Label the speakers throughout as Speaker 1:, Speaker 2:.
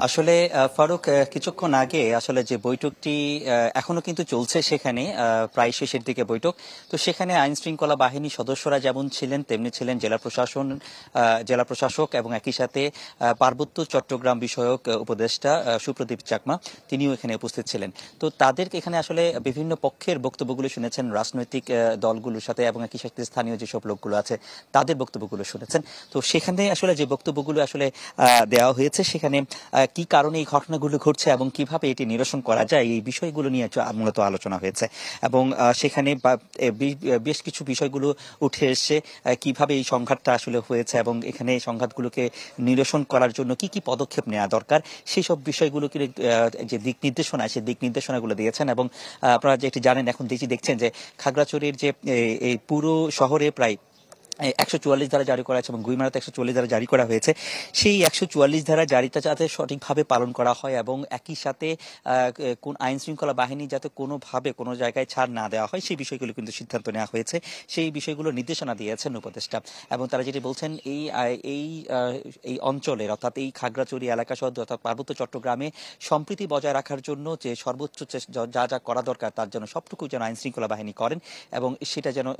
Speaker 1: আসলে ফারুক, কিছুক্ষণ আগে আসলে যে বৈঠকটি এখনো কিন্তু চলছে, সেখানে প্রায় শেষের দিকে বৈঠক। তো সেখানে আইন শৃঙ্খলা বাহিনী সদস্যরা যেমন ছিলেন, তেমনি ছিলেন জেলা প্রশাসক এবং একই সাথে পার্বত্য চট্টগ্রাম বিষয়ক উপদেষ্টা সুপ্রদীপ চাকমা, তিনিও এখানে উপস্থিত ছিলেন। তো তাদেরকে এখানে আসলে বিভিন্ন পক্ষের বক্তব্যগুলো শুনেছেন, রাজনৈতিক দলগুলোর সাথে এবং একই সাথে স্থানীয় যেসব লোকগুলো আছে তাদের বক্তব্যগুলো শুনেছেন। তো সেখানে আসলে যে বক্তব্যগুলো আসলে দেওয়া হয়েছে, সেখানে কি কারণে এই ঘটনাগুলো ঘটছে এবং কিভাবে এটি নিরসন করা যায়, এই বিষয়গুলো নিয়ে মূলত আলোচনা হয়েছে। এবং সেখানে বেশ কিছু বিষয়গুলো উঠে এসছে, কিভাবে এই সংঘাতটা আসলে হয়েছে এবং এখানে এই সংঘাতগুলোকে নিরসন করার জন্য কি কি পদক্ষেপ নেওয়া দরকার, সেই সব বিষয়গুলোকে যে দিক নির্দেশনা, সেই দিক নির্দেশনাগুলো দিয়েছেন। এবং আপনারা যেটি জানেন, এখন দেখছেন যে খাগড়াছড়ির যে এই পুরো শহরে প্রায় 144 ধারা জারি করা আছে এবং গুইমারাতে 144 ধারা জারি করা হয়েছে। সেই 144 ধারা জারিটা যাতে সঠিকভাবে পালন করা হয় এবং একই সাথে কোন আইন শৃঙ্খলা বাহিনী যাতে কোনোভাবে কোনো জায়গায় ছাড় না দেওয়া হয়, সেই বিষয়গুলো কিন্তু সিদ্ধান্ত নেওয়া হয়েছে। সেই বিষয়গুলো নির্দেশনা দিয়েছেন উপদেষ্টা। এবং তারা যেটি বলছেন, এই অঞ্চলের, অর্থাৎ এই খাগড়াছড়ি এলাকা সহ অর্থাৎ পার্বত্য চট্টগ্রামে সম্প্রীতি বজায় রাখার জন্য যে সর্বোচ্চ যা যা করা দরকার, তার জন্য সবটুকু যেন আইন শৃঙ্খলা বাহিনী করেন এবং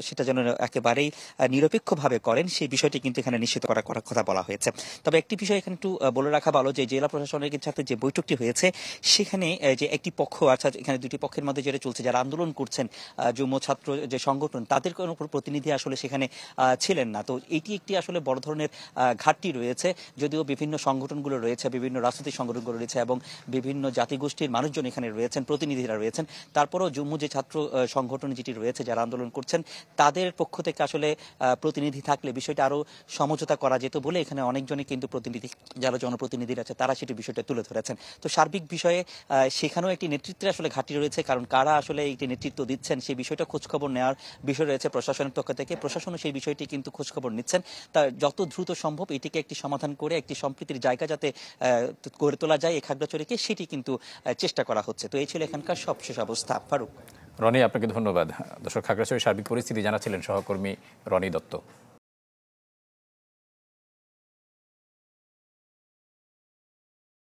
Speaker 1: সেটা যেন একেবারেই নিরপেক্ষভাবে করেন, সেই বিষয়টি কিন্তু এখানে নিশ্চিত করার কথা বলা হয়েছে। তবে একটি বিষয় এখানে একটু বলে রাখা ভালো, যে জেলা প্রশাসনের সাথে যে বৈঠকটি হয়েছে, সেখানে যে একটি পক্ষ, অর্থাৎ এখানে দুটি পক্ষের মধ্যে যেটা চলছে, যারা আন্দোলন করছেন, যুগ্ম ছাত্র যে সংগঠন, তাদের কোনো প্রতিনিধি আসলে সেখানে ছিলেন না। তো এটি একটি আসলে বড় ধরনের ঘাটতি রয়েছে। যদিও বিভিন্ন সংগঠনগুলো রয়েছে, বিভিন্ন রাজনৈতিক সংগঠনগুলো রয়েছে এবং বিভিন্ন জাতিগোষ্ঠীর মানুষজন এখানে রয়েছেন, প্রতিনিধিরা রয়েছেন, তারপরেও জম্মু যে ছাত্র সংগঠন যেটি রয়েছে, যারা আন্দোলন করছেন, তাদের পক্ষ থেকে আসলে প্রতিনিধি থাকলে বিষয়টা আরো সমঝোতা করা যেত বলে এখানে অনেকজনই কিন্তু প্রতিনিধি, যারা জনপ্রতিনিধিরা আছে, তারা সেটি বিষয়টা তুলে ধরেছেন। তো সার্বিক বিষয়ে সেখানেও একটি নেতৃত্বের আসলে ঘাটতি রয়েছে, কারণ কারা আসলে একটি নেতৃত্ব দিচ্ছেন সেই বিষয়টা খোঁজখবর নেওয়ার বিষয় রয়েছে প্রশাসনের পক্ষ থেকে। প্রশাসনও সেই বিষয়টি কিন্তু খোঁজখবর নিচ্ছেন। তা যত দ্রুত সম্ভব এটিকে একটি সমাধান করে একটি সম্প্রীতির জায়গা যাতে গড়ে তোলা যায় এই খাগড়াছড়িকে, সেটি কিন্তু চেষ্টা করা হচ্ছে। তো এই ছিল এখানকার সবশেষ অবস্থা। ফারুক।
Speaker 2: রনি, আপনাকে ধন্যবাদ। দর্শক, খাগড়াছড়ির সার্বিক পরিস্থিতি জানাচ্ছিলেন সহকর্মী রনি দত্ত।